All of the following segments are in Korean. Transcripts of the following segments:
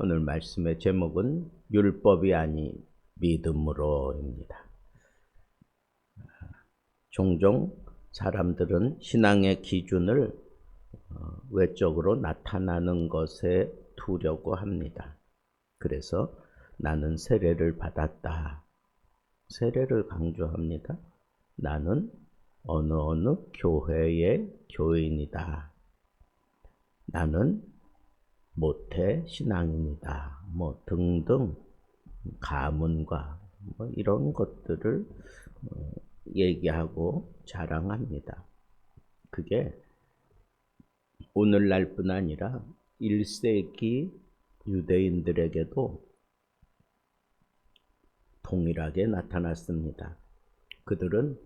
오늘 말씀의 제목은 율법이 아닌 믿음으로입니다. 종종 사람들은 신앙의 기준을 외적으로 나타나는 것에 두려고 합니다. 그래서 나는 세례를 받았다. 세례를 강조합니다. 나는 어느 교회의 교인이다. 나는 모태 신앙인이다. 등등 가문과 이런 것들을 얘기하고 자랑합니다. 그게 오늘날뿐 아니라 1세기 유대인들에게도 동일하게 나타났습니다. 그들은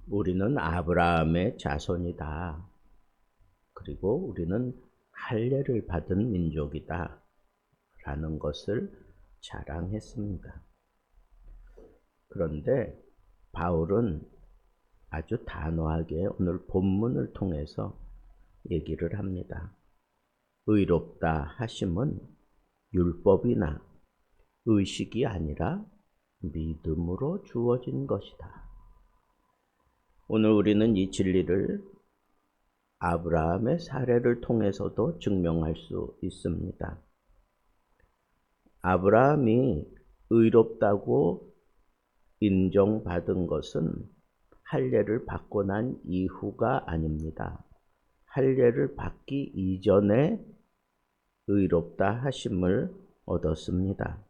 우리는 아브라함의 자손이다. 그리고 우리는 할례를 받은 민족이다. 라는 것을 자랑했습니다. 그런데 바울은 아주 단호하게 오늘 본문을 통해서 얘기를 합니다. 의롭다 하심은 율법이나 의식이 아니라 믿음으로 주어진 것이다. 오늘 우리는 이 진리를 아브라함의 사례를 통해서도 증명할 수 있습니다. 아브라함이 의롭다고 인정받은 것은 할례를 받고 난 이후가 아닙니다. 할례를 받기 이전에 의롭다 하심을 얻었습니다.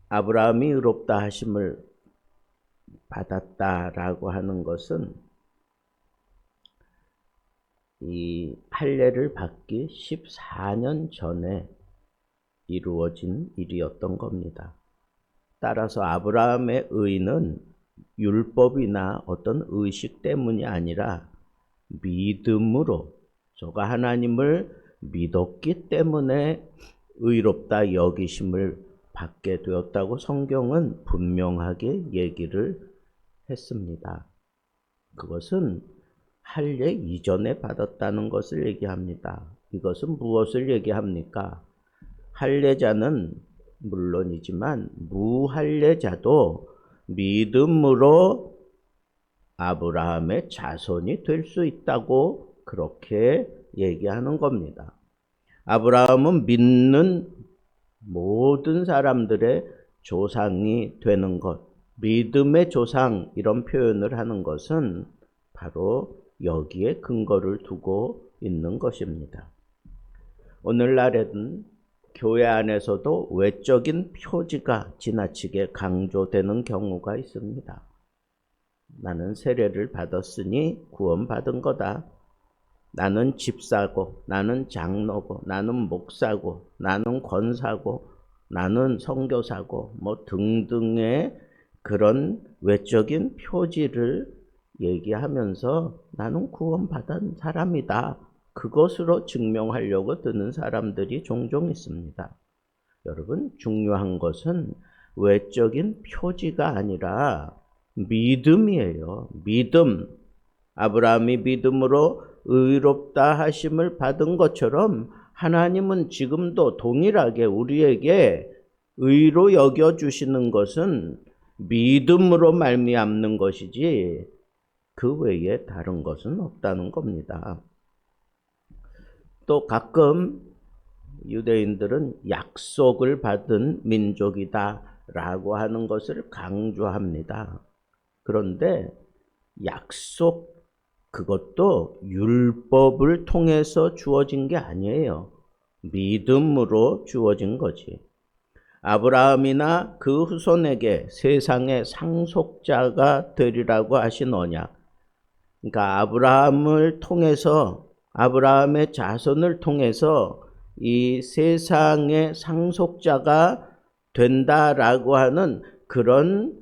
아브라함이 의롭다 하심을 받았다라고 하는 것은 이 할례를 받기 14년 전에 이루어진 일이었던 겁니다. 따라서 아브라함의 의는 율법이나 어떤 의식 때문이 아니라 믿음으로, 저가 하나님을 믿었기 때문에 의롭다 여기심을 받게 되었다고 성경은 분명하게 얘기를 했습니다. 그것은 할례 이전에 받았다는 것을 얘기합니다. 이것은 무엇을 얘기합니까? 할례자는 물론이지만 무할례자도 믿음으로 아브라함의 자손이 될 수 있다고 그렇게 얘기하는 겁니다. 아브라함은 믿는 모든 사람들의 조상이 되는 것, 믿음의 조상 이런 표현을 하는 것은 바로 여기에 근거를 두고 있는 것입니다. 오늘날에는 교회 안에서도 외적인 표지가 지나치게 강조되는 경우가 있습니다. 나는 세례를 받았으니 구원받은 거다. 나는 집사고, 나는 장로고, 나는 목사고, 나는 권사고, 나는 선교사고, 등등의 그런 외적인 표지를 얘기하면서 나는 구원받은 사람이다. 그것으로 증명하려고 드는 사람들이 종종 있습니다. 여러분, 중요한 것은 외적인 표지가 아니라 믿음이에요. 믿음. 아브라함이 믿음으로 의롭다 하심을 받은 것처럼 하나님은 지금도 동일하게 우리에게 의로 여겨주시는 것은 믿음으로 말미암는 것이지 그 외에 다른 것은 없다는 겁니다. 또 가끔 유대인들은 약속을 받은 민족이다 라고 하는 것을 강조합니다. 그런데 약속, 그것도 율법을 통해서 주어진 게 아니에요. 믿음으로 주어진 거지. 아브라함이나 그 후손에게 세상의 상속자가 되리라고 하신 언약. 그러니까 아브라함을 통해서, 아브라함의 자손을 통해서 이 세상의 상속자가 된다라고 하는 그런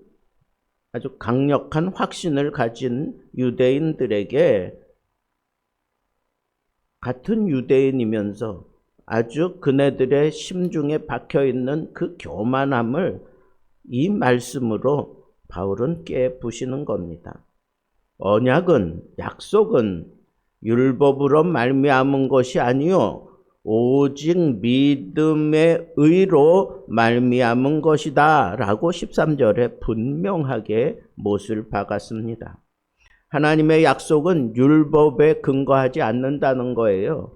아주 강력한 확신을 가진 유대인들에게 같은 유대인이면서 아주 그네들의 심중에 박혀있는 그 교만함을 이 말씀으로 바울은 깨부시는 겁니다. 언약은, 약속은 율법으로 말미암은 것이 아니요 오직 믿음의 의로 말미암은 것이다 라고 13절에 분명하게 못을 박았습니다. 하나님의 약속은 율법에 근거하지 않는다는 거예요.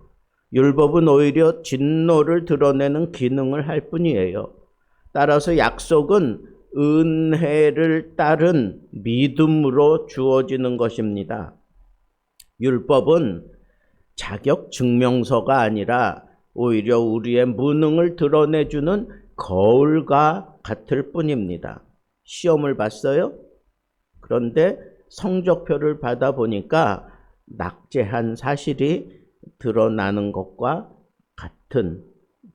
율법은 오히려 진노를 드러내는 기능을 할 뿐이에요. 따라서 약속은 은혜를 따른 믿음으로 주어지는 것입니다. 율법은 자격 증명서가 아니라 오히려 우리의 무능을 드러내주는 거울과 같을 뿐입니다. 시험을 봤어요? 그런데 성적표를 받아보니까 낙제한 사실이 드러나는 것과 같은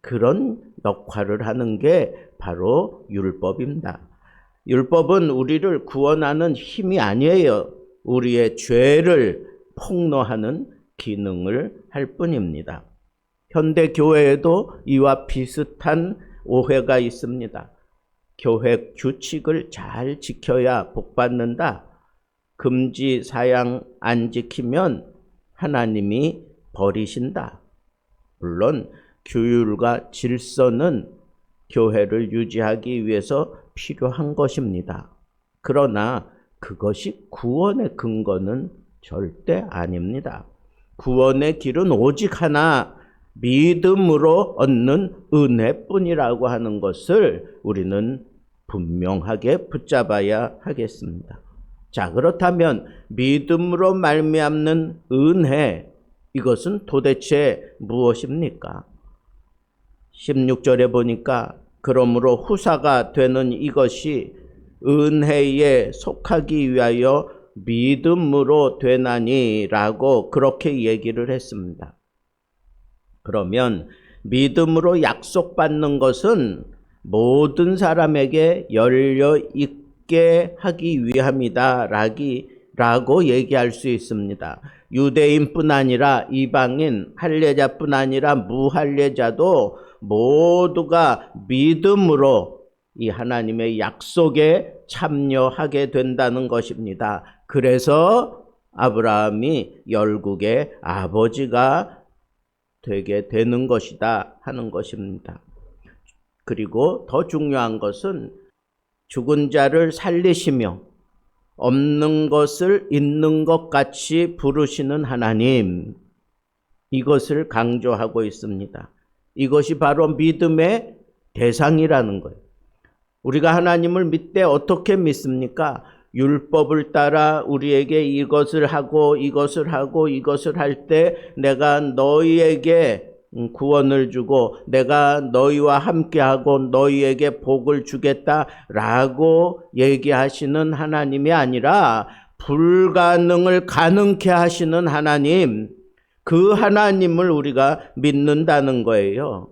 그런 역할을 하는 게 바로 율법입니다. 율법은 우리를 구원하는 힘이 아니에요. 우리의 죄를 폭로하는 기능을 할 뿐입니다. 현대 교회에도 이와 비슷한 오해가 있습니다. 교회 규칙을 잘 지켜야 복받는다. 금지 사양 안 지키면 하나님이 버리신다. 물론 규율과 질서는 교회를 유지하기 위해서 필요한 것입니다. 그러나 그것이 구원의 근거는 절대 아닙니다. 구원의 길은 오직 하나, 믿음으로 얻는 은혜뿐이라고 하는 것을 우리는 분명하게 붙잡아야 하겠습니다. 자, 그렇다면 믿음으로 말미암는 은혜, 이것은 도대체 무엇입니까? 16절에 보니까 그러므로 후사가 되는 이것이 은혜에 속하기 위하여 믿음으로 되나니라고 그렇게 얘기를 했습니다. 그러면 믿음으로 약속받는 것은 모든 사람에게 열려 있게 하기 위함이다 라고 얘기할 수 있습니다. 유대인뿐 아니라 이방인, 할례자뿐 아니라 무할례자도 모두가 믿음으로 이 하나님의 약속에 참여하게 된다는 것입니다. 그래서 아브라함이 열국의 아버지가 되게 되는 것이다 하는 것입니다. 그리고 더 중요한 것은 죽은 자를 살리시며 없는 것을 있는 것 같이 부르시는 하나님, 이것을 강조하고 있습니다. 이것이 바로 믿음의 대상이라는 거예요. 우리가 하나님을 믿되 어떻게 믿습니까? 율법을 따라 우리에게 이것을 하고 이것을 하고 이것을 할 때 내가 너희에게 구원을 주고 내가 너희와 함께하고 너희에게 복을 주겠다라고 얘기하시는 하나님이 아니라 불가능을 가능케 하시는 하나님, 그 하나님을 우리가 믿는다는 거예요.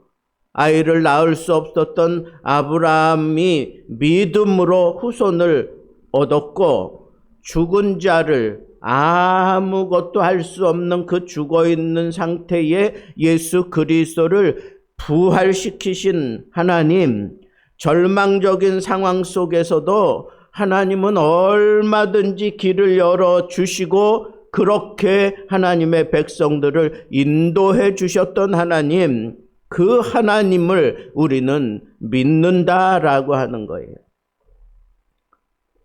아이를 낳을 수 없었던 아브라함이 믿음으로 후손을 얻었고, 죽은 자를 아무것도 할 수 없는 그 죽어있는 상태의 예수 그리스도를 부활시키신 하나님, 절망적인 상황 속에서도 하나님은 얼마든지 길을 열어주시고 그렇게 하나님의 백성들을 인도해 주셨던 하나님, 그 하나님을 우리는 믿는다라고 하는 거예요.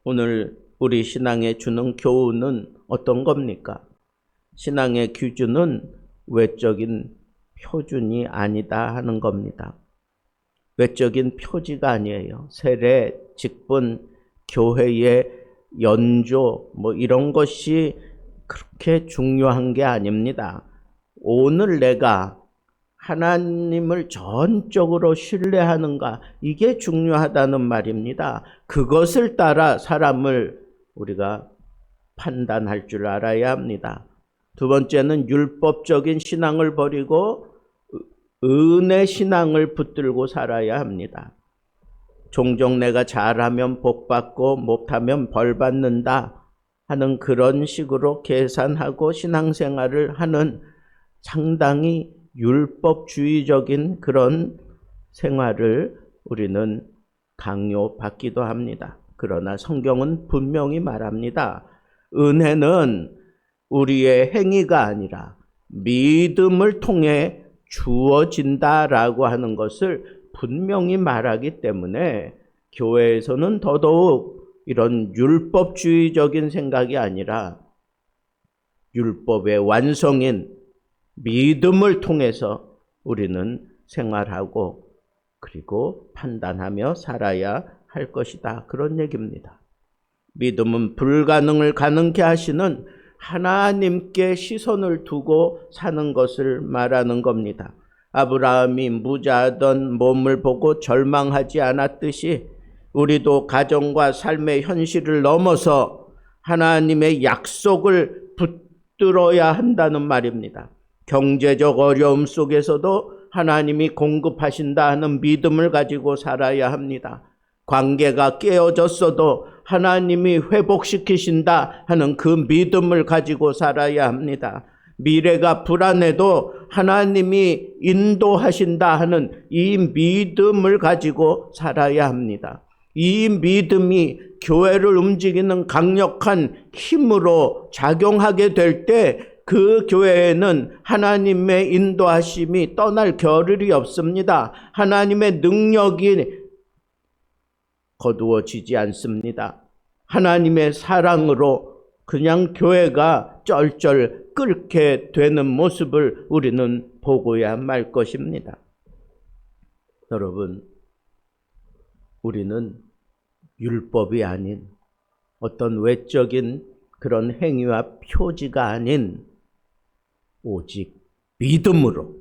오늘 우리 신앙에 주는 교훈은 어떤 겁니까? 신앙의 기준은 외적인 표준이 아니다 하는 겁니다. 외적인 표지가 아니에요. 세례, 직분, 교회의 연조 이런 것이 그렇게 중요한 게 아닙니다. 오늘 내가 하나님을 전적으로 신뢰하는가, 이게 중요하다는 말입니다. 그것을 따라 사람을 우리가 판단할 줄 알아야 합니다. 두 번째는 율법적인 신앙을 버리고 은혜 신앙을 붙들고 살아야 합니다. 종종 내가 잘하면 복 받고 못하면 벌 받는다 하는 그런 식으로 계산하고 신앙생활을 하는 상당히 율법주의적인 그런 생활을 우리는 강요받기도 합니다. 그러나 성경은 분명히 말합니다. 은혜는 우리의 행위가 아니라 믿음을 통해 주어진다라고 하는 것을 분명히 말하기 때문에 교회에서는 더더욱 이런 율법주의적인 생각이 아니라 율법의 완성인 믿음을 통해서 우리는 생활하고 그리고 판단하며 살아야 할 것이다. 그런 얘기입니다. 믿음은 불가능을 가능케 하시는 하나님께 시선을 두고 사는 것을 말하는 겁니다. 아브라함이 무자하던 몸을 보고 절망하지 않았듯이 우리도 가정과 삶의 현실을 넘어서 하나님의 약속을 붙들어야 한다는 말입니다. 경제적 어려움 속에서도 하나님이 공급하신다 하는 믿음을 가지고 살아야 합니다. 관계가 깨어졌어도 하나님이 회복시키신다 하는 그 믿음을 가지고 살아야 합니다. 미래가 불안해도 하나님이 인도하신다 하는 이 믿음을 가지고 살아야 합니다. 이 믿음이 교회를 움직이는 강력한 힘으로 작용하게 될 때 그 교회에는 하나님의 인도하심이 떠날 겨를이 없습니다. 하나님의 능력이 거두어지지 않습니다. 하나님의 사랑으로 그냥 교회가 쩔쩔 끓게 되는 모습을 우리는 보고야 말 것입니다. 여러분, 우리는 율법이 아닌 어떤 외적인 그런 행위와 표지가 아닌 오직 믿음으로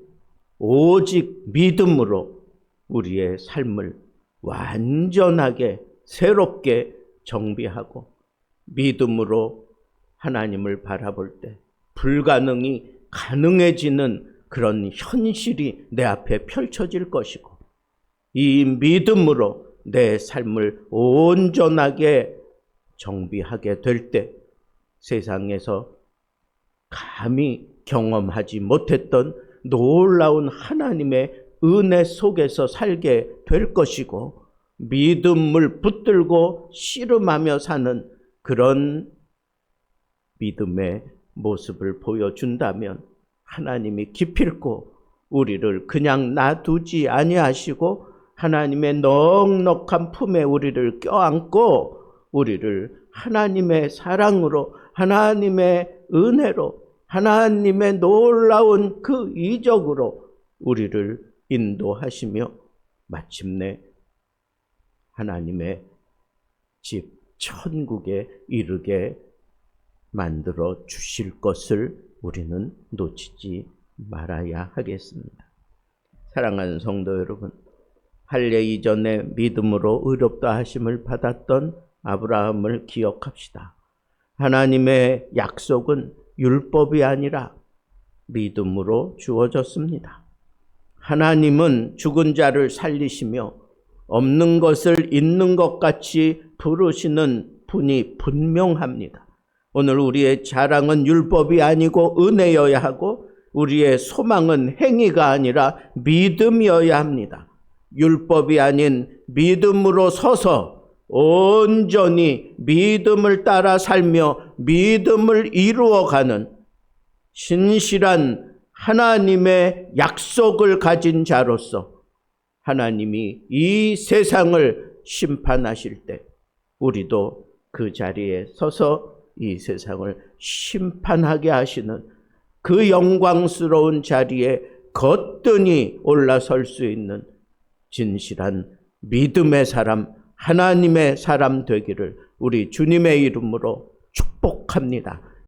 우리의 삶을 완전하게 새롭게 정비하고 믿음으로 하나님을 바라볼 때 불가능이 가능해지는 그런 현실이 내 앞에 펼쳐질 것이고 이 믿음으로 내 삶을 온전하게 정비하게 될 때 세상에서 감히 경험하지 못했던 놀라운 하나님의 은혜 속에서 살게 될 것이고 믿음을 붙들고 씨름하며 사는 그런 믿음의 모습을 보여준다면 하나님이 기필코 우리를 그냥 놔두지 아니하시고 하나님의 넉넉한 품에 우리를 껴안고 우리를 하나님의 사랑으로 하나님의 은혜로 하나님의 놀라운 그 이적으로 우리를 인도하시며 마침내 하나님의 집 천국에 이르게 만들어 주실 것을 우리는 놓치지 말아야 하겠습니다. 사랑하는 성도 여러분, 할례 이전에 믿음으로 의롭다 하심을 받았던 아브라함을 기억합시다. 하나님의 약속은 율법이 아니라 믿음으로 주어졌습니다. 하나님은 죽은 자를 살리시며 없는 것을 있는 것 같이 부르시는 분이 분명합니다. 오늘 우리의 자랑은 율법이 아니고 은혜여야 하고 우리의 소망은 행위가 아니라 믿음이어야 합니다. 율법이 아닌 믿음으로 서서 온전히 믿음을 따라 살며 믿음을 이루어가는 신실한 하나님의 약속을 가진 자로서 하나님이 이 세상을 심판하실 때 우리도 그 자리에 서서 이 세상을 심판하게 하시는 그 영광스러운 자리에 거뜬히 올라설 수 있는 진실한 믿음의 사람, 하나님의 사람 되기를 우리 주님의 이름으로 축복합니다.